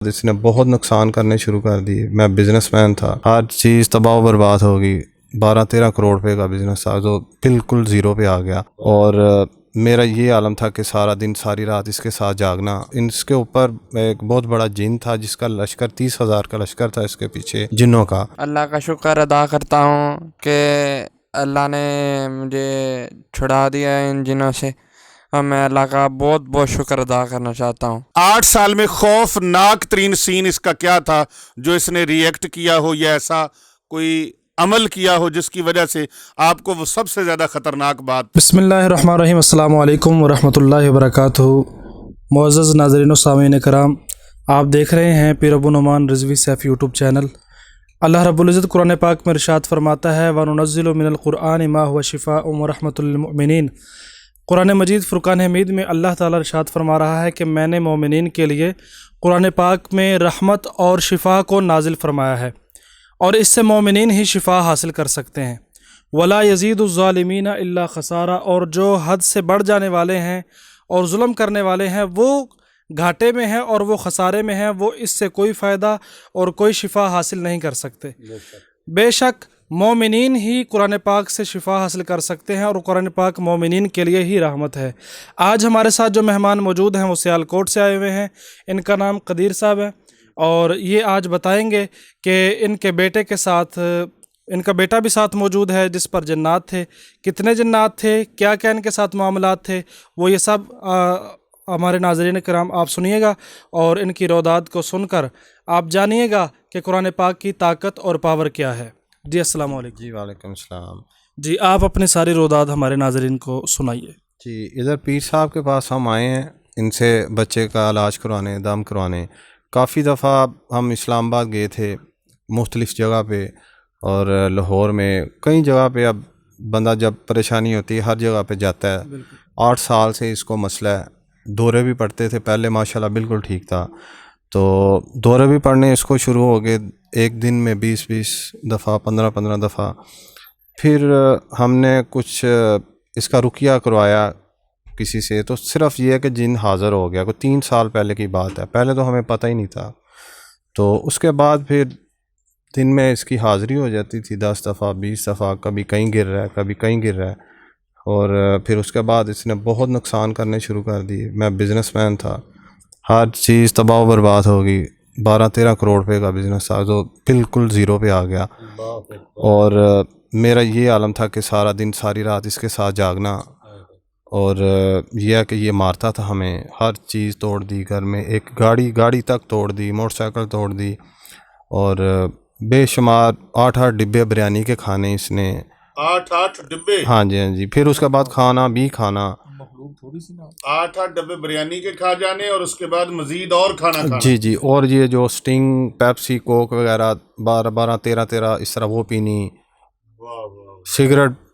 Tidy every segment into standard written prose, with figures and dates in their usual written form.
اس نے بہت نقصان کرنے شروع کر دی۔ میں بزنس مین تھا، ہر چیز تباہ و برباد ہوگی۔ 12-13 کروڑ روپے کا بزنس تھا جو بالکل زیرو پہ آ گیا، اور میرا یہ عالم تھا کہ سارا دن ساری رات اس کے ساتھ جاگنا۔ اس کے اوپر ایک بہت بڑا جن تھا جس کا لشکر 30,000 کا لشکر تھا اس کے پیچھے جنوں کا۔ اللہ کا شکر ادا کرتا ہوں کہ اللہ نے مجھے چھڑا دیا ہے ان جنوں سے، اور میں اللہ کا بہت بہت شکر ادا کرنا چاہتا ہوں۔ 8 سال میں خوفناک ترین سین اس کا کیا تھا جو اس نے ری ایکٹ کیا ہو یا ایسا کوئی عمل کیا ہو جس کی وجہ سے آپ کو وہ سب سے زیادہ خطرناک بات؟ بسم اللہ الرحمن الرحیم۔ السلام علیکم ورحمۃ اللہ وبرکاتہ۔ معزز ناظرین و سامعین کرام، آپ دیکھ رہے ہیں پیر ابو نعمان رضوی سیف یوٹیوب چینل۔ اللہ رب العزت قرآن پاک میں ارشاد فرماتا ہے وَنُنَزِّلُ مِنَ الْقُرْآنِ مَا هُوَ شِفَاءٌ وَرَحْمَةٌ لِّلْمُؤْمِنِينَ۔ قرآن مجید فرقان حمید میں اللہ تعالیٰ ارشاد فرما رہا ہے کہ میں نے مومنین کے لیے قرآن پاک میں رحمت اور شفا کو نازل فرمایا ہے، اور اس سے مومنین ہی شفا حاصل کر سکتے ہیں۔ وَلَا يَزِيدُ الظَّالِمِينَ إِلَّا خَسَارًا، اور جو حد سے بڑھ جانے والے ہیں اور ظلم کرنے والے ہیں وہ گھاٹے میں ہیں اور وہ خسارے میں ہیں، وہ اس سے کوئی فائدہ اور کوئی شفا حاصل نہیں کر سکتے۔ بے شک مومنین ہی قرآن پاک سے شفا حاصل کر سکتے ہیں، اور قرآن پاک مومنین کے لیے ہی رحمت ہے۔ آج ہمارے ساتھ جو مہمان موجود ہیں وہ سیالکوٹ سے آئے ہوئے ہیں۔ ان کا نام قدیر صاحب ہے، اور یہ آج بتائیں گے کہ ان کے بیٹے کے ساتھ، ان کا بیٹا بھی ساتھ موجود ہے جس پر جنات تھے، کتنے جنات تھے، کیا کیا ان کے ساتھ معاملات تھے، وہ یہ سب ہمارے ناظرین کرام آپ سنیے گا، اور ان کی روداد کو سن کر آپ جانیے گا کہ قرآن پاک کی طاقت اور پاور کیا ہے۔ جی السلام علیکم۔ جی وعلیکم السلام۔ جی آپ اپنی ساری روداد ہمارے ناظرین کو سنائیے۔ جی ادھر پیر صاحب کے پاس ہم آئے ہیں ان سے بچے کا علاج کروانے، دم کروانے۔ کافی دفعہ ہم اسلام آباد گئے تھے مختلف جگہ پہ، اور لاہور میں کئی جگہ پہ۔ اب بندہ جب پریشانی ہوتی ہے ہر جگہ پہ جاتا ہے۔ 8 سال سے اس کو مسئلہ ہے، دورے بھی پڑتے تھے پہلے، ماشاءاللہ بالکل ٹھیک تھا، تو دورے بھی پڑھنے اس کو شروع ہو گئے، ایک دن میں 20 دفعہ، 15 دفعہ۔ پھر ہم نے کچھ اس کا رقیہ کروایا کسی سے، تو صرف یہ ہے کہ جن حاضر ہو گیا، کوئی 3 سال پہلے کی بات ہے، پہلے تو ہمیں پتہ ہی نہیں تھا۔ تو اس کے بعد پھر دن میں اس کی حاضری ہو جاتی تھی 10 دفعہ 20 دفعہ، کبھی کہیں گر رہا ہے کبھی کہیں گر رہا ہے، اور پھر اس کے بعد اس نے بہت نقصان کرنے شروع کر دی۔ میں بزنس مین تھا، ہر چیز تباہ و برباد ہوگی۔ 12-13 کروڑ روپے کا بزنس تھا جو بالکل زیرو پہ آ گیا، اور میرا یہ عالم تھا کہ سارا دن ساری رات اس کے ساتھ جاگنا، اور یہ ہے کہ یہ مارتا تھا ہمیں، ہر چیز توڑ دی گھر میں، ایک گاڑی تک توڑ دی، موٹر سائیکل توڑ دی، اور بے شمار 8 ڈبے بریانی کے کھانے اس نے۔ 8 ڈبے؟ ہاں جی۔ پھر اس کے بعد کھانا بھی کھانا، 8 ڈبے بریانی کے کھا جانے، اور اس کے بعد مزید اور کھانا کھانا۔ جی، اور یہ جو سٹنگ، پیپسی، کوک وغیرہ 12 13 اس طرح وہ پینی،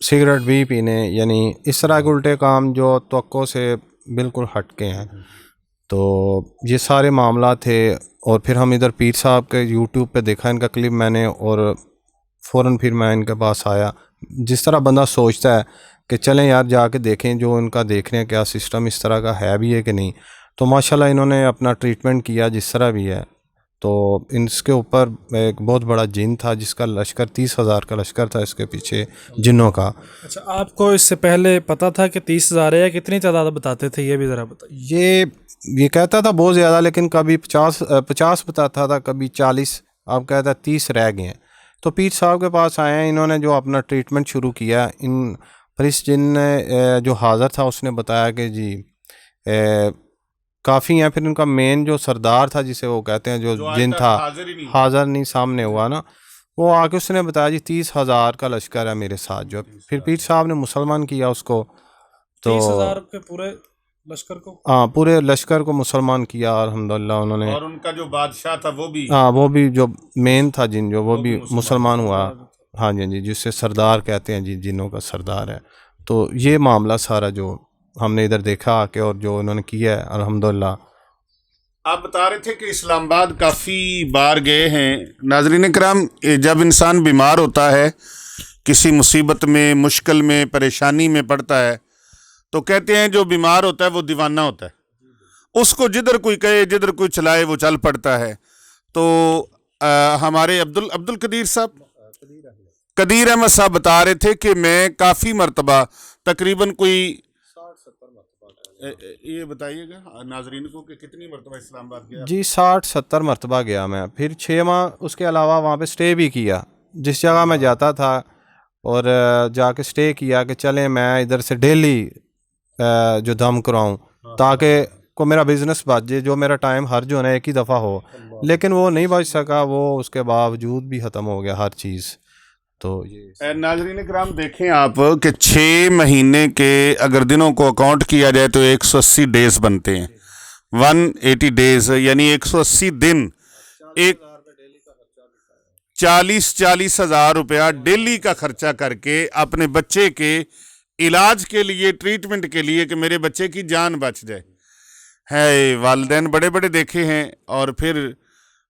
سگریٹ بھی پینے، یعنی اس طرح کے الٹے کام جو توقع سے بالکل ہٹ کے ہیں۔ تو یہ سارے معاملات تھے، اور پھر ہم ادھر پیر صاحب کے یوٹیوب پہ دیکھا ان کا کلپ میں نے، اور فوراً پھر میں ان کے پاس آیا۔ جس طرح بندہ سوچتا ہے کہ چلیں یار جا کے دیکھیں جو ان کا دیکھنے کیا سسٹم اس طرح کا ہے بھی ہے کہ نہیں، تو ماشاءاللہ انہوں نے اپنا ٹریٹمنٹ کیا جس طرح بھی ہے۔ تو اس کے اوپر ایک بہت بڑا جن تھا جس کا لشکر 30,000 کا لشکر تھا اس کے پیچھے جنوں کا۔ اچھا، آپ کو اس سے پہلے پتہ تھا کہ 30,000 ہے، یا کتنی تعداد بتاتے تھے یہ بھی ذرا بتائیے؟ یہ کہتا تھا بہت زیادہ، لیکن کبھی 50 بتاتا تھا، کبھی 40، اب کہتا 30 رہ گئے ہیں۔ تو پیر صاحب کے پاس آئے ہیں، انہوں نے جو اپنا ٹریٹمنٹ شروع کیا، ان پر اس جن نے جو حاضر تھا اس نے بتایا کہ جی کافی ہیں۔ پھر ان کا مین جو سردار تھا جسے وہ کہتے ہیں جو جن تھا، حاضر نہیں سامنے ہوا نا، وہ آ کے اس نے بتایا جی 30,000 کا لشکر ہے میرے ساتھ جو۔ پھر پیر صاحب نے مسلمان کیا اس کو، تو 30,000 کے پورے لشکر کو؟ ہاں، پورے لشکر کو مسلمان کیا الحمدللہ انہوں نے۔ اور ان کا جو بادشاہ تھا وہ بھی، ہاں، وہ بھی جو مین تھا جن جو، وہ بھی مسلمان ہوا۔ ہاں جی، جس سے سردار کہتے ہیں جی، جنوں کا سردار ہے۔ تو یہ معاملہ سارا جو ہم نے ادھر دیکھا آ کے، اور جو انہوں نے کیا ہے الحمدللہ۔ آپ بتا رہے تھے کہ اسلام آباد کافی بار گئے ہیں۔ ناظرین کرام، جب انسان بیمار ہوتا ہے، کسی مصیبت میں، مشکل میں، پریشانی میں پڑتا ہے، تو کہتے ہیں جو بیمار ہوتا ہے وہ دیوانہ ہوتا ہے، اس کو جدھر کوئی کہے جدھر کوئی چلائے وہ چل پڑتا ہے. تو ہمارے عبد القدیر صاحب قدیر احمد صاحب بتا رہے تھے کہ میں کافی مرتبہ تقریباً کوئی یہ بتائیے گا ناظرین کو کہ کتنی مرتبہ اسلام آباد گیا؟ جی 60-70 مرتبہ گیا میں. پھر 6 ماہ اس کے علاوہ وہاں پہ سٹے بھی کیا. جس جگہ میں جاتا تھا اور جا کے سٹے کیا کہ چلیں میں ادھر سے ڈیلی جو دم کراؤں تاکہ کو میرا بزنس بچ جائے, جو میرا ٹائم ہر جو ہے نا ایک ہی دفعہ ہو. لیکن وہ نہیں بچ سکا, وہ اس کے باوجود بھی ختم ہو گیا ہر چیز. تو یہ ناظرین کرام دیکھیں آپ کہ 6 مہینے کے اگر دنوں کو اکاؤنٹ کیا جائے تو 180 ڈیز بنتے ہیں. 180 ڈیز یعنی 180 دن. ایک 40 ہزار روپیہ ڈیلی کا خرچہ کر کے اپنے بچے کے علاج کے لیے, ٹریٹمنٹ کے لیے کہ میرے بچے کی جان بچ جائے. ہے والدین بڑے بڑے دیکھے ہیں. اور پھر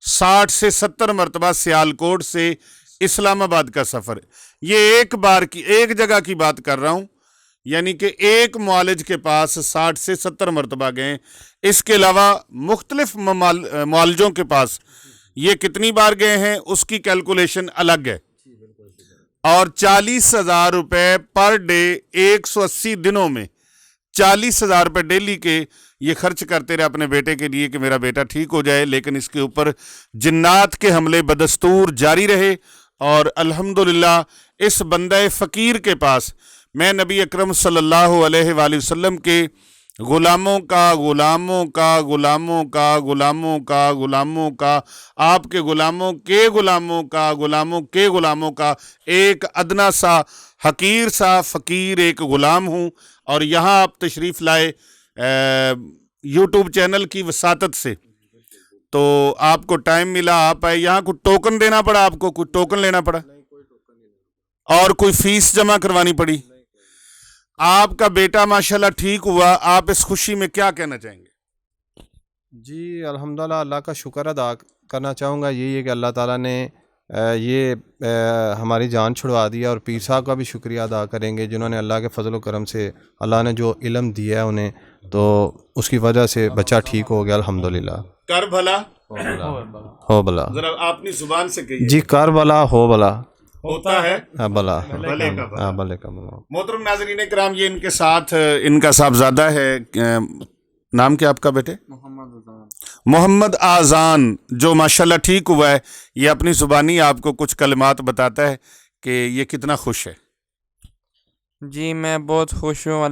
60 سے 70 مرتبہ سیالکوٹ سے اسلام آباد کا سفر. یہ ایک جگہ کی بات کر رہا ہوں, یعنی کہ ایک معالج کے پاس 60 سے 70 مرتبہ گئے. اس کے علاوہ مختلف معالجوں کے پاس یہ کتنی بار گئے ہیں اس کی کیلکولیشن الگ ہے. اور 40,000 روپے پر ڈے 180 دنوں میں 40,000 روپے ڈیلی کے یہ خرچ کرتے رہے اپنے بیٹے کے لیے کہ میرا بیٹا ٹھیک ہو جائے. لیکن اس کے اوپر جنات کے حملے بدستور جاری رہے. اور الحمدللہ اس بندہ فقیر کے پاس میں نبی اکرم صلی اللہ علیہ وآلہ وسلم کے غلاموں کا آپ کے غلاموں کا ایک ادنا سا حقیر سا فقیر ایک غلام ہوں. اور یہاں آپ تشریف لائے یوٹیوب چینل کی وساطت سے, تو آپ کو ٹائم ملا, آپ آئے. یہاں کوئی ٹوکن دینا پڑا آپ کو, کوئی ٹوکن لینا پڑا اور کوئی فیس جمع کروانی پڑی؟ آپ کا بیٹا ماشاءاللہ ٹھیک ہوا, آپ اس خوشی میں کیا کہنا چاہیں گے؟ جی الحمدللہ اللہ کا شکر ادا کرنا چاہوں گا. یہی ہے کہ اللہ تعالیٰ نے یہ ہماری جان چھڑوا دیا. اور پیر صاحب کا بھی شکریہ ادا کریں گے جنہوں نے اللہ کے فضل و کرم سے اللہ نے جو علم دیا ہے انہیں, تو اس کی وجہ سے بچہ ٹھیک ہو گیا الحمدللہ. کر بھلا ہو بلا, ذرا اپنی زبان سے کہیے. جی کر بلا ہو بلا ہوتا ہے بلا, بھلے کا بھلا. بلے کا بلا. محترم ناظرین کرام, یہ ان کے ساتھ ان کا صاحبزادہ ہے. نام کیا آپ کا بیٹے؟ محمد آذان, جو ماشاءاللہ ٹھیک ہوا ہے. یہ اپنی زبانی آپ کو کچھ کلمات بتاتا ہے کہ یہ کتنا خوش ہے. جی میں بہت خوش ہوں.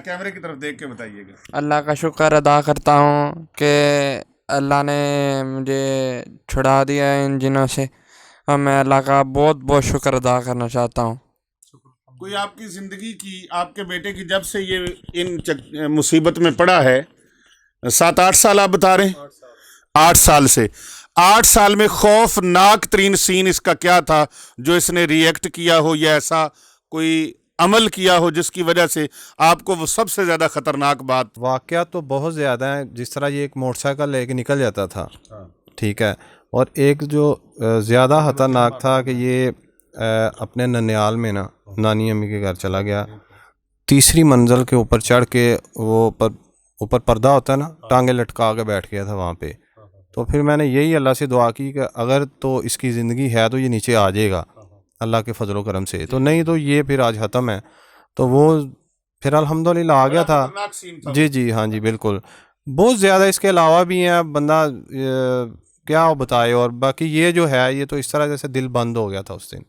کیمرے کی طرف دیکھ کے بتائیے گا. اللہ کا شکر ادا کرتا ہوں کہ اللہ نے مجھے چھڑا دیا ہے ان جنوں سے, اور میں اللہ کا بہت بہت شکر ادا کرنا چاہتا ہوں. کوئی آپ کی زندگی کی, آپ کے بیٹے کی جب سے یہ ان مصیبت میں پڑا ہے, 7-8 سال آپ بتا رہے ہیں, 8 سال سے 8 سال میں خوفناک ترین سین اس کا کیا تھا جو اس نے ریئیکٹ کیا ہو, یا ایسا کوئی عمل کیا ہو جس کی وجہ سے آپ کو وہ سب سے زیادہ خطرناک بات؟ واقعات تو بہت زیادہ ہیں. جس طرح یہ ایک موٹر سائیکل لے کے نکل جاتا تھا, ٹھیک ہے, اور ایک جو زیادہ خطرناک تھا کہ یہ اپنے ننیال میں نا نانی امی کے گھر چلا گیا. 3ری منزل کے اوپر چڑھ کے وہ اوپر پردہ ہوتا ہے نا, ٹانگیں لٹکا کے بیٹھ گیا تھا وہاں پہ. تو پھر میں نے یہی اللہ سے دعا کی کہ اگر تو اس کی زندگی ہے تو یہ نیچے آ جائے گا اللہ کے فضل و کرم سے, تو نہیں تو یہ پھر آج ختم ہے. تو وہ پھر الحمدللہ آ گیا تھا. جی ہاں جی بالکل. بہت زیادہ اس کے علاوہ بھی ہیں, بندہ کیا بتائے. اور باقی یہ جو ہے یہ تو اس طرح جیسے دل بند ہو گیا تھا اس دن.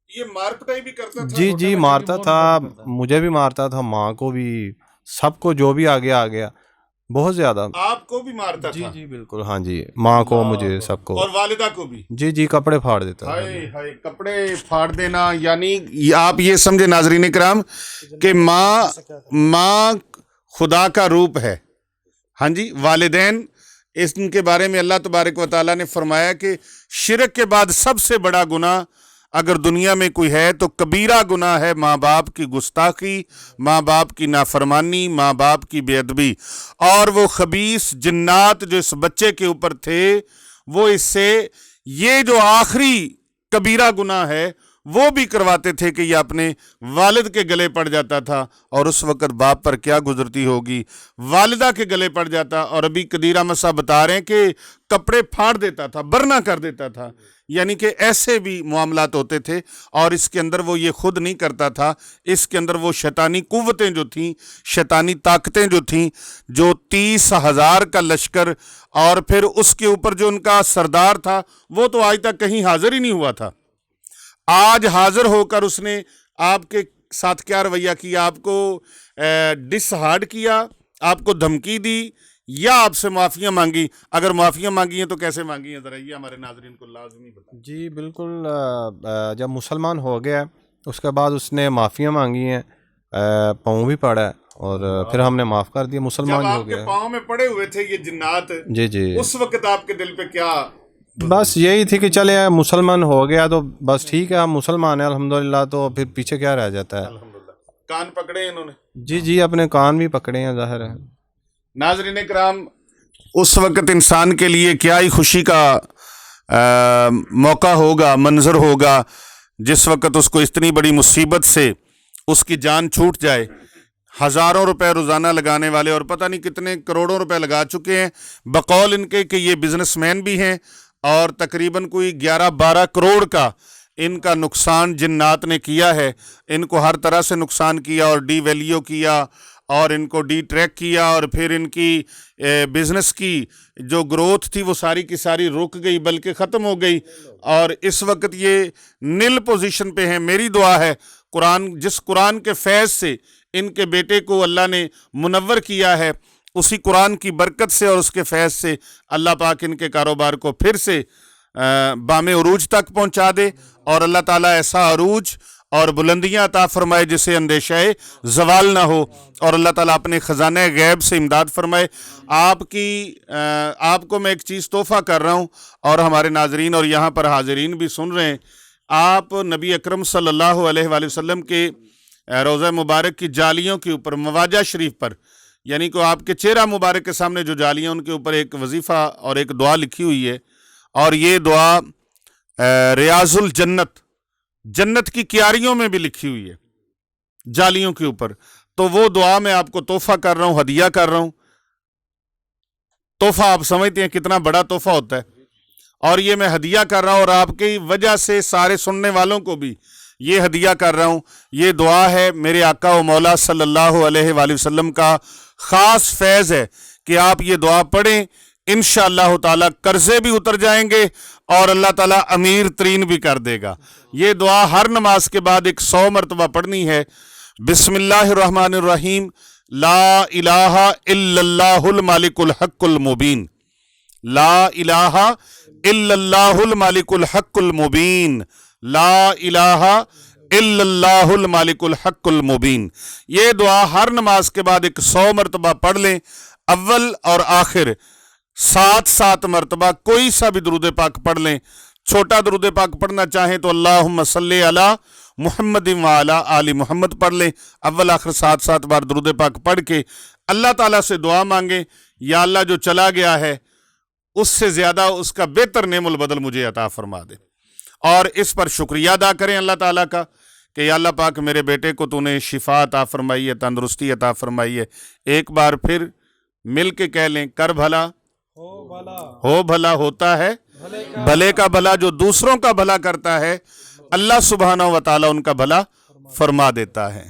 یہ مار پٹائی بھی کرتا تھا؟ جی مارتا تھا, مجھے بھی مارتا تھا, ماں کو بھی, سب کو, جو بھی آگے آ گیا. بہت زیادہ. آپ کو بھی مارتا تھا؟ جی بالکل, ہاں جی, ماں کو, مجھے, سب کو. اور والدہ کو بھی؟ جی کپڑے پھاڑ دیتا. ہائے کپڑے پھاڑ دینا. یعنی آپ یہ سمجھے ناظرین کرام کہ ماں خدا کا روپ ہے. ہاں جی, والدین اس کے بارے میں اللہ تبارک و تعالیٰ نے فرمایا کہ شرک کے بعد سب سے بڑا گناہ اگر دنیا میں کوئی ہے تو کبیرہ گناہ ہے ماں باپ کی گستاخی, ماں باپ کی نافرمانی, ماں باپ کی بے ادبی. اور وہ خبیث جنات جو اس بچے کے اوپر تھے, وہ اس سے یہ جو آخری کبیرہ گناہ ہے وہ بھی کرواتے تھے کہ یہ اپنے والد کے گلے پڑ جاتا تھا، اور اس وقت باپ پر کیا گزرتی ہوگی، والدہ کے گلے پڑ جاتا، اور ابھی قدیر احمد صاحب بتا رہے ہیں کہ کپڑے پھاڑ دیتا تھا، برنا کر دیتا تھا، یعنی کہ ایسے بھی معاملات ہوتے تھے۔ اور اس کے اندر وہ یہ خود نہیں کرتا تھا، اس کے اندر وہ شیطانی قوتیں جو تھیں، شیطانی طاقتیں جو تھیں، جو 30,000 کا لشکر، اور پھر اس کے اوپر جو ان کا سردار تھا وہ تو آج تک کہیں حاضر ہی نہیں ہوا تھا، آج حاضر ہو کر اس نے آپ کے ساتھ کیا رویہ کیا؟ آپ کو ڈس ہارڈ کیا، آپ کو دھمکی دی، یا آپ سے معافیاں مانگی؟ اگر معافیاں مانگی ہیں تو کیسے مانگی ہیں، ذرا یہ ہمارے ناظرین کو لازمی بتائیں۔ جی بالکل، جب مسلمان ہو گیا اس کے بعد اس نے معافیاں مانگی ہیں، پاؤں بھی پڑا ہے، اور پھر ہم نے معاف کر دیا، مسلمان جب ہو آپ کے گیا۔ پاؤں میں پڑے ہوئے تھے یہ جنات، جی جی، اس وقت آپ کے دل پہ کیا؟ بس یہی تھی کہ چلے مسلمان ہو گیا تو بس ٹھیک ہے، ہم مسلمان ہیں الحمدللہ، تو پھر پیچھے کیا رہ جاتا ہے۔ الحمدللہ کان پکڑے انہوں نے۔ جی جی، اپنے کان بھی پکڑے ہیں، ظاہر ہے۔ ناظرین کرام، اس وقت انسان کے لیے کیا ہی خوشی کا موقع ہوگا، منظر ہوگا، جس وقت اس کو اتنی بڑی مصیبت سے اس کی جان چھوٹ جائے۔ ہزاروں روپے روزانہ لگانے والے، اور پتہ نہیں کتنے کروڑوں روپے لگا چکے ہیں، بقول ان کے کہ یہ بزنس مین بھی ہیں، اور تقریباً کوئی 11-12 کروڑ کا ان کا نقصان جنات نے کیا ہے۔ ان کو ہر طرح سے نقصان کیا، اور ڈی ویلیو کیا، اور ان کو ڈی ٹریک کیا، اور پھر ان کی بزنس کی جو گروتھ تھی وہ ساری کی ساری رک گئی، بلکہ ختم ہو گئی، اور اس وقت یہ نل پوزیشن پہ ہیں۔ میری دعا ہے جس قرآن کے فیض سے ان کے بیٹے کو اللہ نے منور کیا ہے، اسی قرآن کی برکت سے اور اس کے فیض سے اللہ پاک ان کے کاروبار کو پھر سے بام عروج تک پہنچا دے، اور اللہ تعالیٰ ایسا عروج اور بلندیاں عطا فرمائے جسے اندیشہ زوال نہ ہو، اور اللہ تعالیٰ اپنے خزانہ غیب سے امداد فرمائے۔ آپ کو میں ایک چیز تحفہ کر رہا ہوں، اور ہمارے ناظرین اور یہاں پر حاضرین بھی سن رہے ہیں۔ آپ نبی اکرم صلی اللہ علیہ وآلہ وسلم کے روضہ مبارک کی جالیوں کے اوپر، مواجہ شریف پر، یعنی کہ آپ کے چہرہ مبارک کے سامنے جو جالیاں، ان کے اوپر ایک وظیفہ اور ایک دعا لکھی ہوئی ہے، اور یہ دعا ریاض الجنت، جنت کی کیاریوں میں بھی لکھی ہوئی ہے جالیوں کے اوپر۔ تو وہ دعا میں آپ کو تحفہ کر رہا ہوں، ہدیہ کر رہا ہوں۔ تحفہ آپ سمجھتے ہیں کتنا بڑا تحفہ ہوتا ہے، اور یہ میں ہدیہ کر رہا ہوں، اور آپ کی وجہ سے سارے سننے والوں کو بھی یہ ہدیہ کر رہا ہوں۔ یہ دعا ہے میرے آقا و مولا صلی اللہ علیہ وآلہ وسلم کا خاص فیض ہے کہ آپ یہ دعا پڑھیں، انشاءاللہ تعالیٰ قرضے بھی اتر جائیں گے، اور اللہ تعالیٰ امیر ترین بھی کر دے گا۔ یہ دعا ہر نماز کے بعد 100 مرتبہ پڑھنی ہے۔ بسم اللہ الرحمن الرحیم، لا الہ الا اللہ المالک الحق المبین، لا الہ الا اللہ المالک الحق المبین، لا الہ الا اللہ المالک الحق المبین۔ یہ دعا ہر نماز کے بعد 100 مرتبہ پڑھ لیں، اول اور آخر 7 مرتبہ کوئی سا بھی درود پاک پڑھ لیں۔ چھوٹا درود پاک پڑھنا چاہیں تو اللہم صلی علی محمد وعلی آل محمد پڑھ لیں، اول آخر 7 بار درود پاک پڑھ کے اللہ تعالیٰ سے دعا مانگیں، یا اللہ جو چلا گیا ہے اس سے زیادہ اس کا بہتر نعم البدل مجھے عطا فرما دے، اور اس پر شکریہ ادا کریں اللہ تعالیٰ کا کہ یا اللہ پاک میرے بیٹے کو تو نے شفا عطا فرمائی ہے، تندرستی عطا فرمائی ہے۔ ایک بار پھر مل کے کہہ لیں، کر بھلا ہو بھلا ہوتا ہے، بھلے کا بھلا جو دوسروں کا بھلا کرتا ہے اللہ سبحانہ و تعالیٰ ان کا بھلا فرما دیتا ہے۔